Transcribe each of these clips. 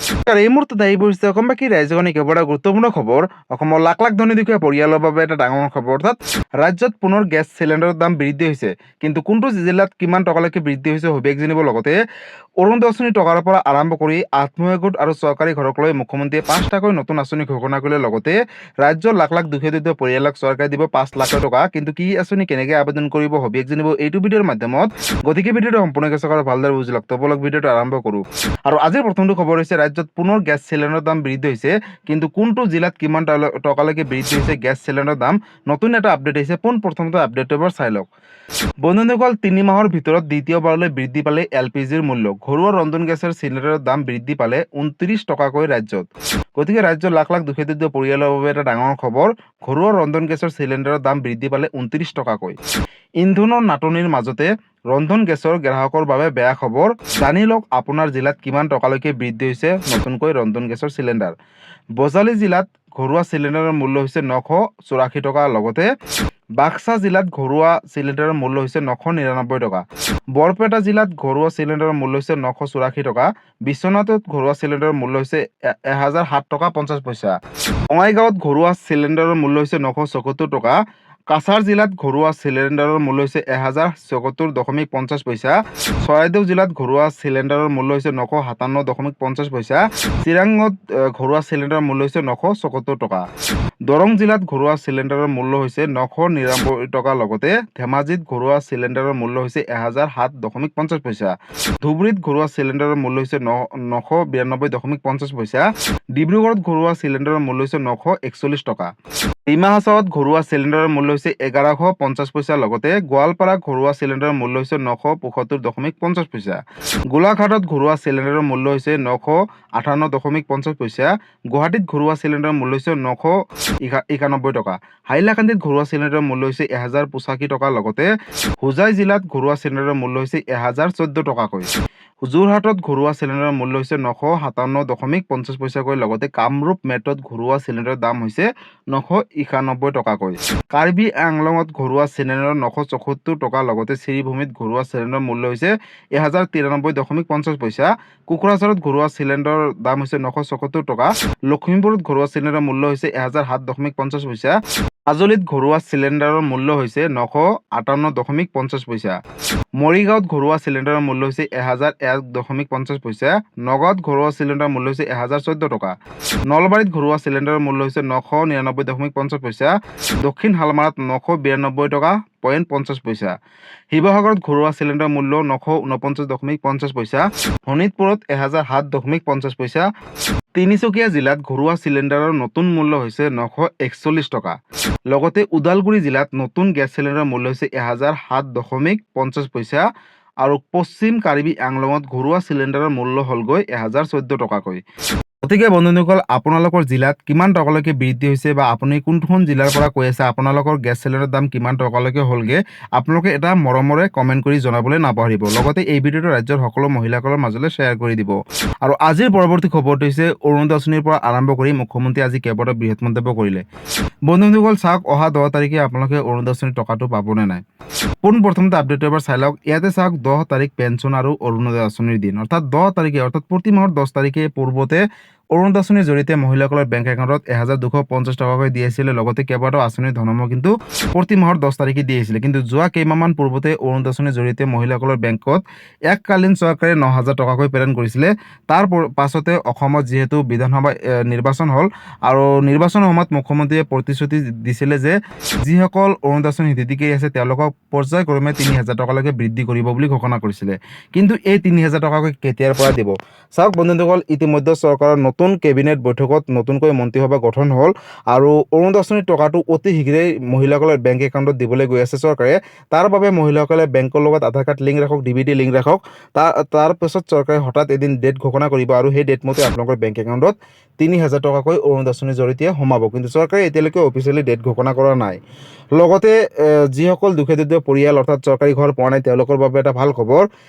আৰু এই মুহূৰ্তত আহি পৰিছে অসমবাসী ৰাইজখনে কেৱল গুৰুত্বপূৰ্ণ খবৰ। অসমৰ লাখ লাখ ধনী দুখীয়া পৰিয়ালৰ বাবে এটা ডাঙৰ খবৰ, অৰ্থাৎ ৰাজ্যত পুনৰ গেছ চিলিণ্ডাৰৰ দাম বৃদ্ধি হৈছে। কিন্তু কোনটো জিলাত কিমান টকালৈকে বৃদ্ধি হৈছে সবিশেষ জানিব। লগতে অৰুণোদয় আঁচনিৰ টকাৰ পৰা আৰম্ভ কৰি আত্মসহায়ক গোট আৰু চৰকাৰী ঘৰক লৈ মুখ্যমন্ত্ৰীয়ে 5টাকৈ নতুন আঁচনি ঘোষণা কৰিলে। লগতে ৰাজ্যৰ লাখ লাখ দুখীয়া পৰিয়ালক চৰকাৰে দিব 5 লাখ টকা। কিন্তু কি আঁচনি, কেনেকৈ আবেদন কৰিব সবিশেষ জানিব এইটো ভিডিঅ'ৰ মাধ্যমত। গতিকে ভিডিঅ'টো সম্পূৰ্ণকৈ চাওক আৰু ভালদৰে বুজি লওক। তবলক ভিডিঅ'টো আৰম্ভ কৰোঁ। আৰু আজিৰ প্ৰথমটো খবৰ হৈছে ৰাজ্যত পুনৰ গেছ চিলিণ্ডাৰৰ দাম বৃদ্ধি হৈছে। কিন্তু কোনটো জিলাত কিমান টকালৈকে বৃদ্ধি হৈছে গেছ চিলিণ্ডাৰৰ দাম, নতুন এটা আপডেট আহিছে। পোনপ্ৰথমতে আপডেটটো এবাৰ চাই লওক। বন্ধুসকল, 3 মাহৰ ভিতৰত দ্বিতীয়বাৰলৈ বৃদ্ধি পালে LPGৰ মূল্য। ঘৰুৱা ৰন্ধন গেছৰ চিলিণ্ডাৰৰ দাম বৃদ্ধি পালে 29 টকাকৈ ৰাজ্যত। গতিকে ৰাজ্যৰ লাখ লাখ দুখীয়া পৰিয়ালৰ বাবে এটা ডাঙৰ খবৰ। ঘৰুৱা ৰন্ধন গেছৰ চিলিণ্ডাৰৰ দাম বৃদ্ধি পালে 29 টকাকৈ। ইন্ধনৰ নাটনিৰ মাজতে ৰন্ধন গেছৰ গ্ৰাহকৰ বাবে বেয়া খবৰ। জানি লওক আপোনাৰ জিলাত কিমান টকালৈকে বৃদ্ধি হৈছে নতুনকৈ ৰন্ধন গেছৰ চিলিণ্ডাৰ। বজালী জিলাত ঘৰুৱা চিলিণ্ডাৰৰ মূল্য হৈছে 984 টকা। লগতে বাক্সা জিলাত ঘৰুৱা চিলিণ্ডাৰৰ মূল্য হৈছে 999 টকা। বৰপেটা জিলাত ঘৰুৱা চিলিণ্ডাৰৰ মূল্য হৈছে 984 টকা। বিশ্বনাথত ঘৰুৱা চিলিণ্ডাৰৰ মূল্য হৈছে 1007 টকা 50 পইচা। বঙাইগাঁৱত ঘৰুৱা চিলিণ্ডাৰৰ মূল্য হৈছে 974 টকা। কাছাৰ জিলাত ঘৰুৱা চিলিণ্ডাৰৰ মূল্য হৈছে 1074.50 পইচা। চৰাইদেউ জিলাত ঘৰুৱা চিলিণ্ডাৰৰ মূল্য হৈছে 957.50 পইচা। চিৰাঙত ঘৰুৱা চিলিণ্ডাৰৰ মূল্য হৈছে 974 টকা। দৰং জিলাত ঘৰুৱা চিলিণ্ডাৰৰ মূল্য হৈছে 999 টকা। লগতে ধেমাজিত ঘৰুৱা চিলিণ্ডাৰৰ মূল্য হৈছে 1007.50 পইচা। ধুবুৰীত ঘৰুৱা চিলিণ্ডাৰৰ মূল্য হৈছে 992.50 পইচা। ডিব্ৰুগড়ত ঘৰুৱা চিলিণ্ডাৰৰ মূল্য হৈছে 941 টকা। ডিমা হাছাওত ঘৰুৱা চিলিণ্ডাৰৰ মূল্য হৈছে 1150 পইচা। লগতে গোৱালপাৰা ঘৰুৱা চিলিণ্ডাৰৰ মূল্য হৈছে 975.50 পইচা। গোলাঘাটত ঘৰুৱা চিলিণ্ডাৰৰ মূল্য হৈছে 958.50 পইচা। গুৱাহাটীত ঘৰুৱা চিলিণ্ডাৰৰ মূল্য হৈছে 991 টকা। হাইলাকান্দিত ঘৰুৱা চিলিণ্ডাৰৰ মূল্য হৈছে 1085 টকা। লগতে হোজাই জিলাত ঘৰুৱা চিলিণ্ডাৰৰ মূল্য হৈছে 1014 টকাকৈ। যোৰহাটত ঘৰুৱা চিলিণ্ডাৰৰ মূল্য হৈছে 957.50 পইচাকৈ। লগতে কামৰূপ মেট্ৰত ঘৰুৱা চিলিণ্ডাৰৰ দাম হৈছে 991 টকাকৈ। কাৰ্বি আংলঙত ঘৰুৱা চিলিণ্ডাৰৰ 974 টকা। লগতে শ্ৰীভূমিত ঘৰুৱা চিলিণ্ডাৰৰ মূল্য হৈছে 1093.50 পইচা। কোকৰাঝাৰত ঘৰুৱা চিলিণ্ডাৰৰ দাম হৈছে 974 টকা। লখিমপুৰত ঘৰুৱা চিলিণ্ডাৰৰ মূল্য হৈছে 1007.50 পইচা। মাজুলীত ঘৰুৱা চিলিণ্ডাৰৰ মূল্য হৈছে 958.50 পইচা। মৰিগাঁৱত ঘৰুৱা চিলিণ্ডাৰৰ মূল্য হৈছে 1001.50 পইচা। নগাঁৱত ঘৰুৱা চিলিণ্ডাৰৰ মূল্য হৈছে 1014 টকা। নলবাৰীত ঘৰুৱা চিলিণ্ডাৰৰ মূল্য হৈছে 999.50 পইচা। দক্ষিণ শালমাৰাত 992 টকা 50 পইচা। শিৱসাগৰত ঘৰুৱা চিলিণ্ডাৰৰ মূল্য 949.50 পইচা। শোণিতপুৰত 1007.50 পইচা। তিনিচুকীয়া জিলাত ঘৰুৱা চিলিণ্ডাৰৰ নতুন মূল্য হৈছে 941 টকা। লগতে ওদালগুৰি জিলাত নতুন গেছ চিলিণ্ডাৰৰ মূল্য হৈছে 1007.50 পইচা। আৰু পশ্চিম কাৰ্বি আংলঙত ঘৰুৱা চিলিণ্ডাৰৰ মূল্য হ'লগৈ 1014 টকাকৈ। গতিকে বন্ধুসকল, আপোনালোকৰ জিলাত কিমান টকালৈকে বৃদ্ধি হৈছে বা আপুনি কোনখন জিলাৰ পৰা কৈ আছে আপোনালোকৰ গেছ চিলিণ্ডাৰৰ দাম কিমান টকালৈকে হ'লগে, আপোনালোকে এটা মৰমৰে কমেণ্ট কৰি জনাবলৈ নাপাহৰিব। লগতে এই ভিডিঅ'টো ৰাজ্যৰ সকলো মহিলাসকলৰ মাজলৈ শ্বেয়াৰ কৰি দিব। আৰু আজিৰ পৰৱৰ্তী খবৰটো হৈছে অৰুণোদয় আঁচনিৰ পৰা আৰম্ভ কৰি মুখ্যমন্ত্ৰীয়ে আজি কেইবাটাও বৃহৎ মন্তব্য কৰিলে। বন্ধুসকল চাওক, অহা 10 তাৰিখে আপোনালোকে অৰুণোদয় আঁচনিৰ টকাটো পাবনে নাই। পোনপ্ৰথমতে আপডেটটো এবাৰ চাই লওক। ইয়াতে চাওক 10 তাৰিখ পেঞ্চন আৰু অৰুণোদয় আঁচনিৰ দিন, অৰ্থাৎ 10 তাৰিখে, অৰ্থাৎ প্ৰতি মাহৰ 10 তাৰিখে পূৰ্বতে অৰুণোদয় আঁচনিৰ জৰিয়তে মহিলাসকলৰ বেংক একাউণ্টত 1250 টকাকৈ দি আহিছিলে। লগতে কেইবাটাও আঁচনিৰ ধনমো কিন্তু প্ৰতি মাহৰ 10 তাৰিখে দি আহিছিলে। কিন্তু যোৱা কেইমাহমান পূৰ্বতে অৰুণোদয় আঁচনিৰ জৰিয়তে মহিলাসকলৰ বেংকত এককালীন চৰকাৰে 9000 টকাকৈ প্ৰেৰণ কৰিছিলে। তাৰ পাছতে অসমত যিহেতু বিধানসভা নিৰ্বাচন হ'ল আৰু নিৰ্বাচনৰ সময়ত মুখ্যমন্ত্ৰীয়ে প্ৰতিশ্ৰুতি দিছিলে যে যিসকল অৰুণোদয় আঁচনি হিতাধিকাৰী আছে তেওঁলোকক পৰ্যায়ক্ৰমে 3000 টকালৈকে বৃদ্ধি কৰিব বুলি ঘোষণা কৰিছিলে। কিন্তু এই 3000 টকাকৈ কেতিয়াৰ পৰা দিব? চাওক বন্ধুসকল, ইতিমধ্যে চৰকাৰৰ নতুন কেবিনেট বৈঠকত নতুনকৈ মন্ত্ৰীসভা গঠন হ'ল আৰু অৰুণোদয় আঁচনিৰ টকাটো অতি শীঘ্ৰেই মহিলাসকলৰ বেংক একাউণ্টত দিবলৈ গৈ আছে চৰকাৰে। তাৰ বাবে মহিলাসকলে বেংকৰ লগত আধাৰ কাৰ্ড লিংক ৰাখক, DBT লিংক ৰাখক। তাৰ পিছত চৰকাৰে হঠাৎ এদিন ডেট ঘোষণা কৰিব আৰু সেই ডেট মতে আপোনালোকৰ বেংক একাউণ্টত 3000 টকাকৈ অৰুণোদয় আঁচনিৰ জৰিয়তে সোমাব। কিন্তু চৰকাৰে এতিয়ালৈকে অফিচিয়েলি ডেট ঘোষণা কৰা নাই। লগতে যিসকল দুখীয়া পৰিয়াল অৰ্থাৎ চৰকাৰী ঘৰ পোৱা নাই তেওঁলোকৰ বাবে এটা ভাল খবৰ।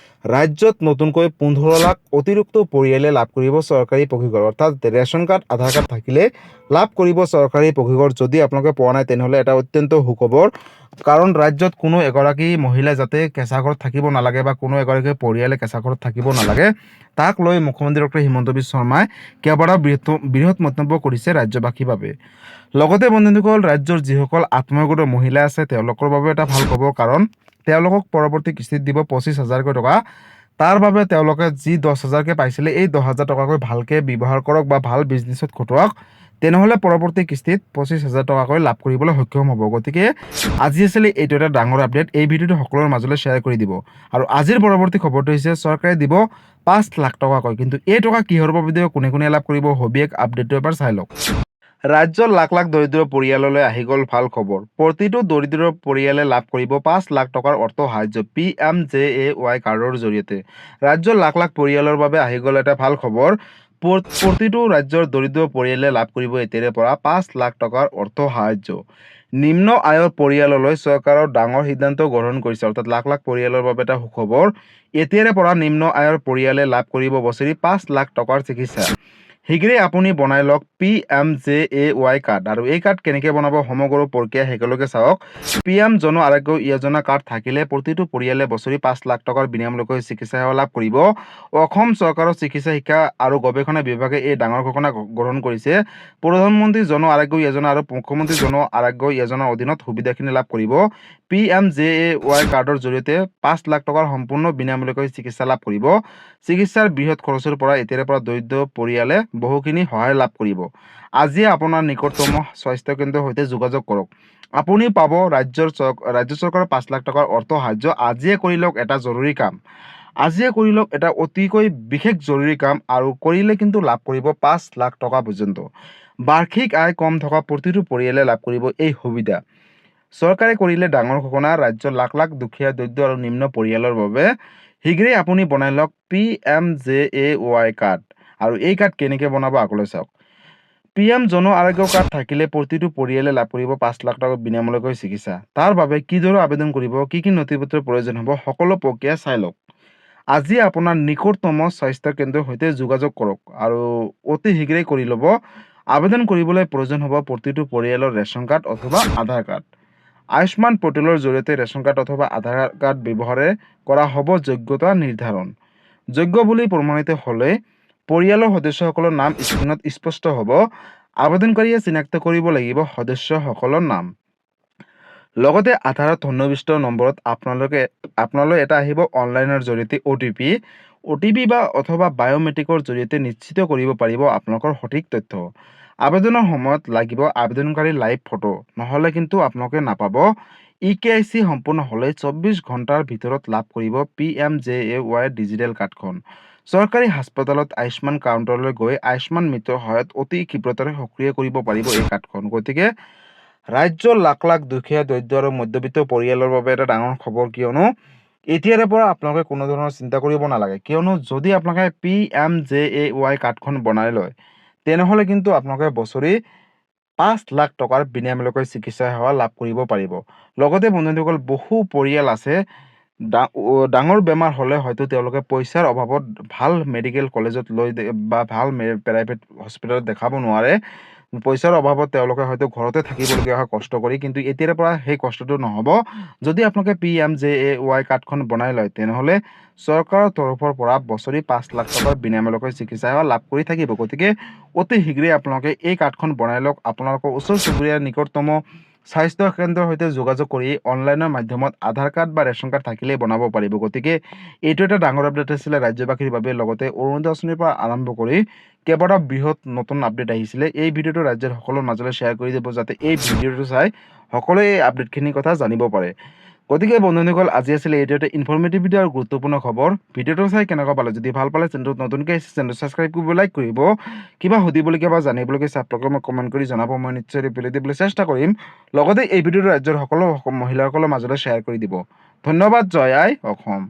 ৰাজ্যত নতুনকৈ 15 লাখ অতিৰিক্ত পৰিয়ালে লাভ কৰিব চৰকাৰী পকীঘৰ, অৰ্থাৎ ৰেচন কাৰ্ড আধাৰ কাৰ্ড থাকিলে লাভ কৰিব চৰকাৰী পকীঘৰ। যদি আপোনালোকে পোৱা নাই তেনেহ'লে এটা অত্যন্ত সুখবৰ। কাৰণ ৰাজ্যত কোনো এগৰাকী মহিলা যাতে কেঁচা ঘৰত থাকিব নালাগে বা কোনো এগৰাকী পৰিয়ালে কেঁচা ঘৰত থাকিব নালাগে, তাক লৈ মুখ্যমন্ত্ৰী ডক্টৰ হিমন্ত বিশ্ব শৰ্মাই কেইবাটাও বৃহৎ মন্তব্য কৰিছে ৰাজ্যবাসীৰ বাবে। লগতে বন্ধুসকল, ৰাজ্যৰ যিসকল আত্মসহায়ক মহিলা আছে তেওঁলোকৰ বাবে এটা ভাল খবৰ, কাৰণ তেওঁলোকক পৰৱৰ্তী কিস্তিত দিব 25,000কৈ টকা। তাৰ বাবে তেওঁলোকে যি 10,000কৈ পাইছিলে, এই 10,000 টকাকৈ ভালকৈ ব্যৱহাৰ কৰক বা ভাল বিজনেছত খটুৱাওক, তেনেহ'লে পৰৱৰ্তী কিস্তিত 25,000 টকাকৈ লাভ কৰিবলৈ সক্ষম হ'ব। গতিকে আজি আছিলে এইটো এটা ডাঙৰ আপডেট। এই ভিডিঅ'টো সকলোৰে মাজলৈ শ্বেয়াৰ কৰি দিব। আৰু আজিৰ পৰৱৰ্তী খবৰটো হৈছে চৰকাৰে দিব 5 লাখ টকাকৈ। কিন্তু এই টকা কিহৰ বাবে দিব, কোনে কোনে লাভ কৰিব, সবিশেষ আপডেটটো এবাৰ চাই লওক। ৰাজ্যৰ লাখ লাখ দৰিদ্ৰ পৰিয়াললৈ আহি গ'ল ভাল খবৰ। প্ৰতিটো দৰিদ্ৰ পৰিয়ালে লাভ কৰিব 5 লাখ টকাৰ অৰ্থ সাহায্য PMJAY কাৰ্ডৰ জৰিয়তে। ৰাজ্যৰ লাখ লাখ পৰিয়ালৰ বাবে আহি গ'ল এটা ভাল খবৰ। প্ৰতিটো ৰাজ্যৰ দৰিদ্ৰ পৰিয়ালে লাভ কৰিব এতিয়াৰে পৰা 5 লাখ টকাৰ অৰ্থ সাহায্য। নিম্ন আয়ৰ পৰিয়াললৈ চৰকাৰৰ ডাঙৰ সিদ্ধান্ত গ্ৰহণ কৰিছে, অৰ্থাৎ লাখ লাখ পৰিয়ালৰ বাবে এটা সুখবৰ। এতিয়াৰে পৰা নিম্ন আয়ৰ পৰিয়ালে লাভ কৰিব বছৰি 5 লাখ টকাৰ চিকিৎসা। শীঘ্ৰেই আপুনি বনাই লওক PMJAY কাৰ্ড। আৰু এই কাৰ্ড কেনেকৈ বনাব, সমগ্ৰ প্ৰক্ৰিয়া একেলগে চাওক। PM জন আৰোগ্য যোজনা কাৰ্ড থাকিলে প্ৰতিটো পৰিয়ালে বছৰি 5 লাখ টকাৰ বিনামূলীয়াকৈ চিকিৎসা সেৱা লাভ কৰিব। অসম চৰকাৰৰ চিকিৎসা শিক্ষা আৰু গৱেষণা বিভাগে এই ডাঙৰ ঘোষণা গ্ৰহণ কৰিছে। প্ৰধানমন্ত্ৰী জন আৰোগ্য যোজনা আৰু মুখ্যমন্ত্ৰী জন আৰোগ্য যোজনাৰ অধীনত সুবিধাখিনি লাভ কৰিব। PMJAY কাৰ্ডৰ জৰিয়তে 5 লাখ টকাৰ সম্পূৰ্ণ বিনামূলীয়াকৈ চিকিৎসা লাভ কৰিব। চিকিৎসাৰ বৃহৎ খৰচৰ পৰা এতিয়াৰে পৰা দৰিদ্ৰ পৰিয়ালে বহুখিনি সহায় লাভ কৰিব। আজিয়ে আপোনাৰ নিকটতম স্বাস্থ্য কেন্দ্ৰৰ সৈতে যোগাযোগ কৰক। আপুনি পাব ৰাজ্য চৰকাৰৰ 5 লাখ টকাৰ অৰ্থ সাহায্য। আজিয়ে কৰি লওক এটা জৰুৰী কাম। আজিয়ে কৰি লওক এটা অতিকৈ বিশেষ জৰুৰী কাম, আৰু কৰিলে কিন্তু লাভ কৰিব 5 লাখ টকা পৰ্যন্ত। বাৰ্ষিক আয় কম থকা প্ৰতিটো পৰিয়ালে লাভ কৰিব এই সুবিধা। চৰকাৰে কৰিলে ডাঙৰ ঘোষণা ৰাজ্যৰ লাখ লাখ দুখীয়া, দৰিদ্ৰ আৰু নিম্ন পৰিয়ালৰ বাবে। শীঘ্ৰেই আপুনি বনাই লওক PMJAY কাৰ্ড। আৰু এই কাৰ্ড কেনেকৈ বনাব আগলৈ চাওক। PM জন আৰোগ্য কাৰ্ড থাকিলে প্ৰতিটো পৰিয়ালে লাভ কৰিব 5 লাখ টকা বিনামূলীয়াকৈ চিকিৎসা। তাৰ বাবে কিদৰে আবেদন কৰিব, কি কি নথিপত্ৰৰ প্ৰয়োজন হ'ব, সকলো প্ৰক্ৰিয়া চাই লওক। আজি আপোনাৰ নিকটতম স্বাস্থ্য কেন্দ্ৰৰ সৈতে যোগাযোগ কৰক আৰু অতি শীঘ্ৰেই কৰি ল'ব। আবেদন কৰিবলৈ প্ৰয়োজন হ'ব প্ৰতিটো পৰিয়ালৰ ৰেচন কাৰ্ড অথবা আধাৰ কাৰ্ড। আয়ুষ্মান পৰ্টেলৰ জৰিয়তে ৰেচন কাৰ্ড অথবা আধাৰ কাৰ্ড ব্যৱহাৰ কৰা হ'ব। যোগ্যতা নিৰ্ধাৰণ যোগ্য বুলি প্ৰমাণিত হ'লে পৰিয়ালৰ সদস্যসকলৰ নাম স্ক্ৰীণত স্পষ্ট হ'ব। আবেদনকাৰীয়ে চিনাক্ত কৰিব লাগিব সদস্যসকলৰ নাম। লগতে আধাৰত সন্নিৱিষ্ট নম্বৰত আপোনালৈ এটা আহিব অনলাইনৰ জৰিয়তে OTP বা অথবা বায়'মেট্ৰিকৰ জৰিয়তে নিশ্চিত কৰিব পাৰিব আপোনালোকৰ সঠিক তথ্য। আবেদনৰ সময়ত লাগিব আবেদনকাৰীৰ লাইভ ফটো, নহ'লে কিন্তু আপোনালোকে নাপাব। EKYC সম্পূৰ্ণ হ'লে 24 ঘণ্টাৰ ভিতৰত লাভ কৰিব PMJAY ডিজিটেল কাৰ্ডখন। চৰকাৰী হাস্পতালত আয়ুষ্মান কাউণ্টাৰলৈ গৈ আয়ুষ্মান মিত্ৰৰ সহায়ত অতি ক্ষীপ্ৰতাৰে সক্ৰিয় কৰিব পাৰিব এই কাৰ্ডখন। গতিকে ৰাজ্যৰ লাখ লাখ দুখীয়া, দৰিদ্ৰ আৰু মধ্যবিত্ত পৰিয়ালৰ বাবে এটা ডাঙৰ খবৰ, কিয়নো এতিয়াৰে পৰা আপোনালোকে কোনো ধৰণৰ চিন্তা কৰিব নালাগে। কিয়নো যদি আপোনালোকে PMJAY কাৰ্ডখন বনাই লয়, তেনেহ'লে কিন্তু আপোনালোকে বছৰি 5 লাখ টকাৰ বিনামূলীয়াকৈ চিকিৎসা সেৱা লাভ কৰিব পাৰিব। লগতে বন্ধুসকল, বহু পৰিয়াল আছে ডাঙৰ বেমাৰ হ'লে হয়তো তেওঁলোকে পইচাৰ অভাৱত ভাল মেডিকেল কলেজত বা ভাল প্ৰাইভেট হস্পিটেলত দেখাব নোৱাৰে। পইচাৰ অভাৱত তেওঁলোকে হয়তো ঘৰতে থাকিবলগীয়া হয় কষ্ট কৰি। কিন্তু এতিয়াৰ পৰা সেই কষ্টটো নহ'ব। যদি আপোনালোকে PMJAY কাৰ্ডখন বনাই লয়, তেনেহ'লে চৰকাৰৰ তৰফৰ পৰা বছৰি 5 লাখ টকাৰ বিনামূলীয়াকৈ চিকিৎসা সেৱা লাভ কৰি থাকিব। গতিকে অতি শীঘ্ৰেই আপোনালোকে এই কাৰ্ডখন বনাই লওক। আপোনালোকৰ ওচৰ চুবুৰীয়াৰ নিকটতম স্বাস্থ্য কেন্দ্ৰৰ সৈতে যোগাযোগ কৰি অনলাইনৰ মাধ্যমত আধাৰ কাৰ্ড বা ৰেচন কাৰ্ড থাকিলেই বনাব পাৰিব। গতিকে এইটো এটা ডাঙৰ আপডেট আছিলে ৰাজ্যবাসীৰ বাবে। লগতে অৰুণোদয় আঁচনিৰ পৰা আৰম্ভ কৰি কেইবাটাও বৃহৎ নতুন আপডেট আহিছিলে। এই ভিডিঅ'টো ৰাজ্যৰ সকলোৰে মাজলৈ শ্বেয়াৰ কৰি দিব, যাতে এই ভিডিঅ'টো চাই সকলোৱে এই আপডেটখিনিৰ কথা জানিব পাৰে। গতিকে বন্ধুসকল, আজি আছিলে এইটো এটা ইনফৰ্মেটিভ ভিডিঅ' আৰু গুৰুত্বপূৰ্ণ খবৰ। ভিডিঅ'টো চাই কেনেকুৱা পালে, যদি ভাল পালে চেনেলটোত নতুনকৈ আহিছে চেনেলটো ছাবস্ক্ৰাইব কৰিব, লাইক কৰিব। কিবা সুধিবলগীয়া বা জানিবলগীয়া আপোনালোকে মোক কমেণ্ট কৰি জনাব, মই নিশ্চয় ৰিপ্লাই দিবলৈ চেষ্টা কৰিম। লগতে এই ভিডিঅ'টো ৰাজ্যৰ সকলো মহিলাসকলৰ মাজলৈ শ্বেয়াৰ কৰি দিব। ধন্যবাদ। জয় আই অসম।